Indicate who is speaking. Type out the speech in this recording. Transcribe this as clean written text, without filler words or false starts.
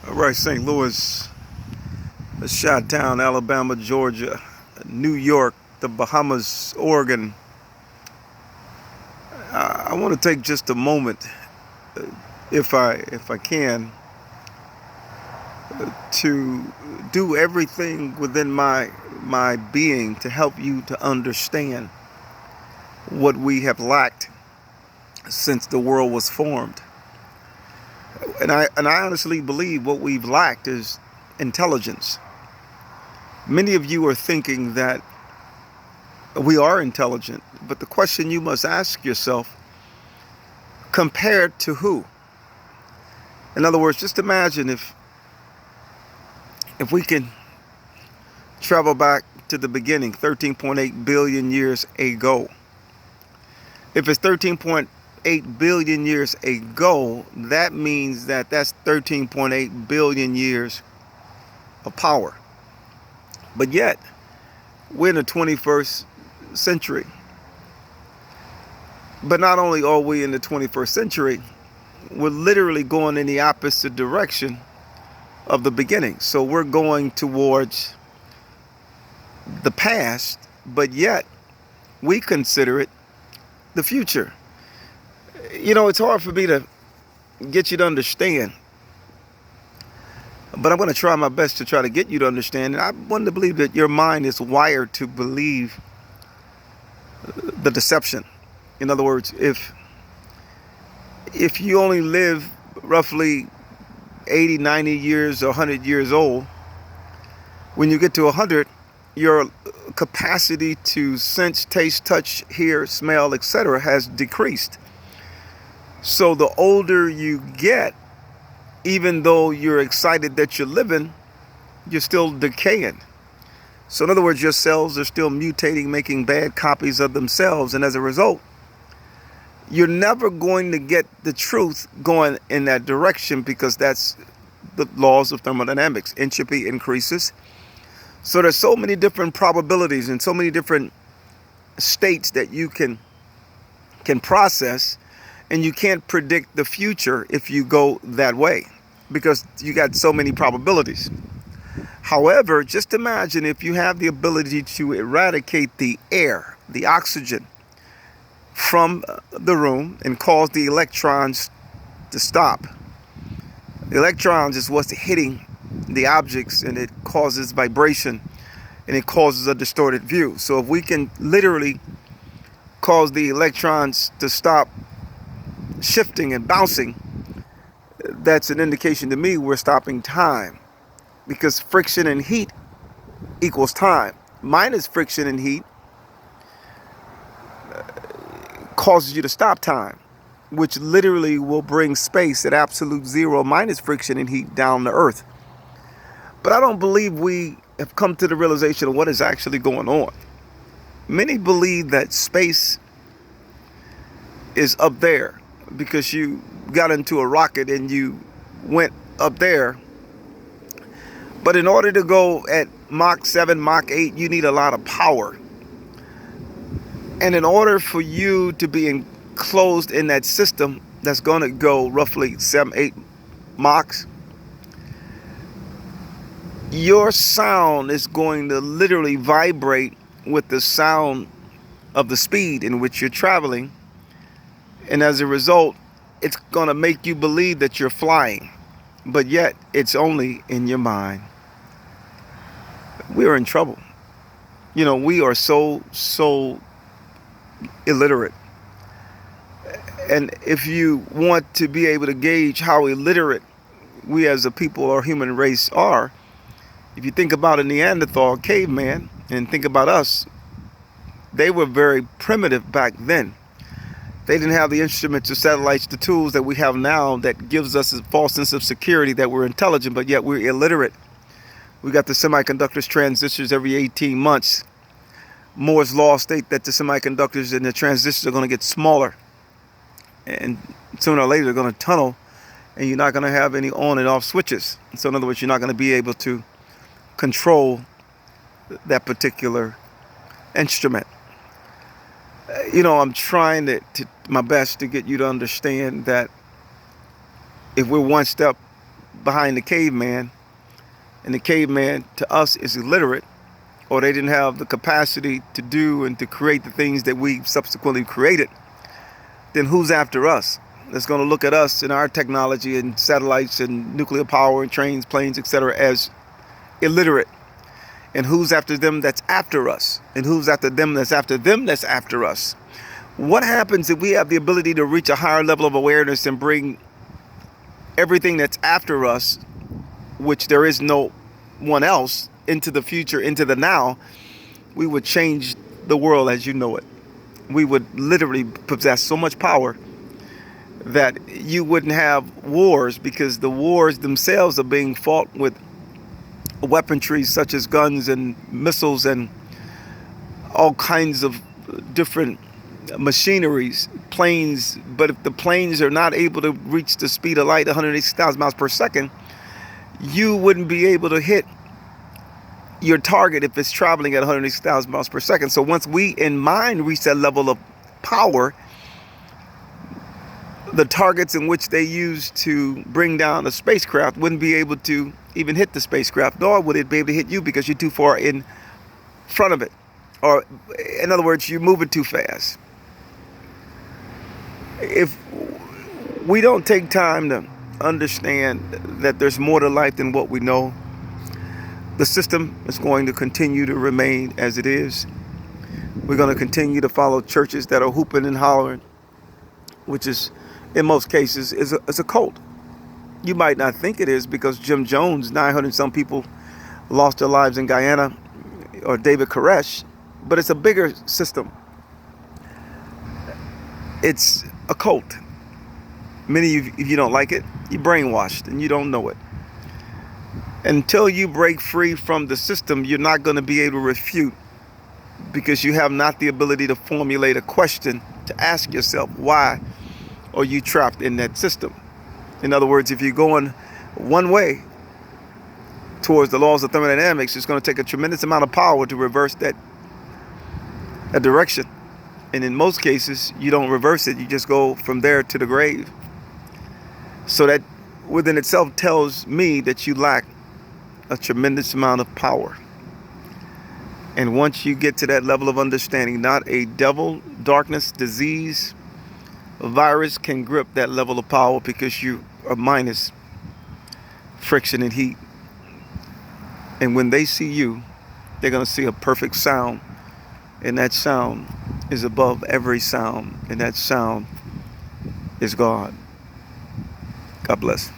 Speaker 1: All right, St. Louis, Chi-Town, Alabama, Georgia, New York, the Bahamas, Oregon. I want to take just a moment, if I can, to do everything within my being to help you to understand what we have lacked since the world was formed. And I honestly believe what we've lacked is intelligence. Many of you are thinking that we are intelligent, but the question you must ask yourself, compared to who? In other words, just imagine if we can travel back to the beginning, 13.8 billion years ago. If it's 13.8 billion years ago, that means that that's 13.8 billion years of power. But yet, we're in the 21st century. But not only are we in the 21st century, we're literally going in the opposite direction of the beginning. So we're going towards the past, but yet we consider it the future. You know, it's hard for me to get you to understand, but I'm going to try my best to try to get you to understand. And I want to believe that your mind is wired to believe the deception. In other words, if you only live roughly 80, 90 years or 100 years old, when you get to 100, your capacity to sense, taste, touch, hear, smell, etc. has decreased. So the older you get, even though you're excited that you're living, you're still decaying. So in other words, your cells are still mutating, making bad copies of themselves. And as a result, you're never going to get the truth going in that direction, because that's the laws of thermodynamics. Entropy increases. So there's so many different probabilities and so many different states that you can process, and you can't predict the future if you go that way, because you got so many probabilities. However, just imagine if you have the ability to eradicate the air, the oxygen from the room and cause the electrons to stop. The electrons is what's hitting the objects, and it causes vibration, and it causes a distorted view. So if we can literally cause the electrons to stop shifting and bouncing, that's an indication to me we're stopping time, because friction and heat equals time. Minus friction and heat causes you to stop time, which literally will bring space at absolute zero minus friction and heat down to earth. But I don't believe we have come to the realization of what is actually going on. Many believe that space is up there because you got into a rocket and you went up there. But in order to go at Mach 7, Mach 8, you need a lot of power. And in order for you to be enclosed in that system that's going to go roughly 7, 8 Machs, your sound is going to literally vibrate with the sound of the speed in which you're traveling. And as a result, it's going to make you believe that you're flying. But yet, it's only in your mind. We are in trouble. You know, we are so illiterate. And if you want to be able to gauge how illiterate we as a people or human race are, if you think about a Neanderthal caveman and think about us, they were very primitive back then. They didn't have the instruments or satellites, the tools that we have now that gives us a false sense of security that we're intelligent, but yet we're illiterate. We got the semiconductors, transistors every 18 months. Moore's law state that the semiconductors and the transistors are going to get smaller. And sooner or later they're going to tunnel, and you're not going to have any on and off switches. So in other words, you're not going to be able to control that particular instrument. You know, I'm trying to my best to get you to understand that if we're one step behind the caveman, and the caveman to us is illiterate, or they didn't have the capacity to do and to create the things that we subsequently created, then who's after us? That's going to look at us and our technology and satellites and nuclear power and trains, planes, etc. as illiterate. And who's after them that's after us? And who's after them that's after them that's after us? What happens if we have the ability to reach a higher level of awareness and bring everything that's after us, which there is no one else, into the future, into the now? We would change the world as you know it. We would literally possess so much power that you wouldn't have wars, because the wars themselves are being fought with weaponry such as guns and missiles and all kinds of different machineries, planes. But if the planes are not able to reach the speed of light, 180,000 miles per second, you wouldn't be able to hit your target if it's traveling at 180,000 miles per second. So once we in mind reach that level of power, the targets in which they use to bring down a spacecraft wouldn't be able to even hit the spacecraft, nor would it be able to hit you because you're too far in front of it. Or in other words, you're moving too fast. If we don't take time to understand that there's more to life than what we know, the system is going to continue to remain as it is. We're going to continue to follow churches that are hooping and hollering, which is, in most cases, is a cult. You might not think it is, because Jim Jones, 900 some people lost their lives in Guyana, or David Koresh, but it's a bigger system. It's a cult. Many of you, if you don't like it, you're brainwashed and you don't know it. Until you break free from the system, you're not going to be able to refute, because you have not the ability to formulate a question to ask yourself, why are you trapped in that system? In other words, if you're going one way towards the laws of thermodynamics, it's going to take a tremendous amount of power to reverse that direction. And in most cases, you don't reverse it. You just go from there to the grave. So that within itself tells me that you lack a tremendous amount of power. And once you get to that level of understanding, not a devil, darkness, disease, a virus can grip that level of power, because you are minus friction and heat. And when they see you, they're going to see a perfect sound. And that sound is above every sound. And that sound is God. God bless.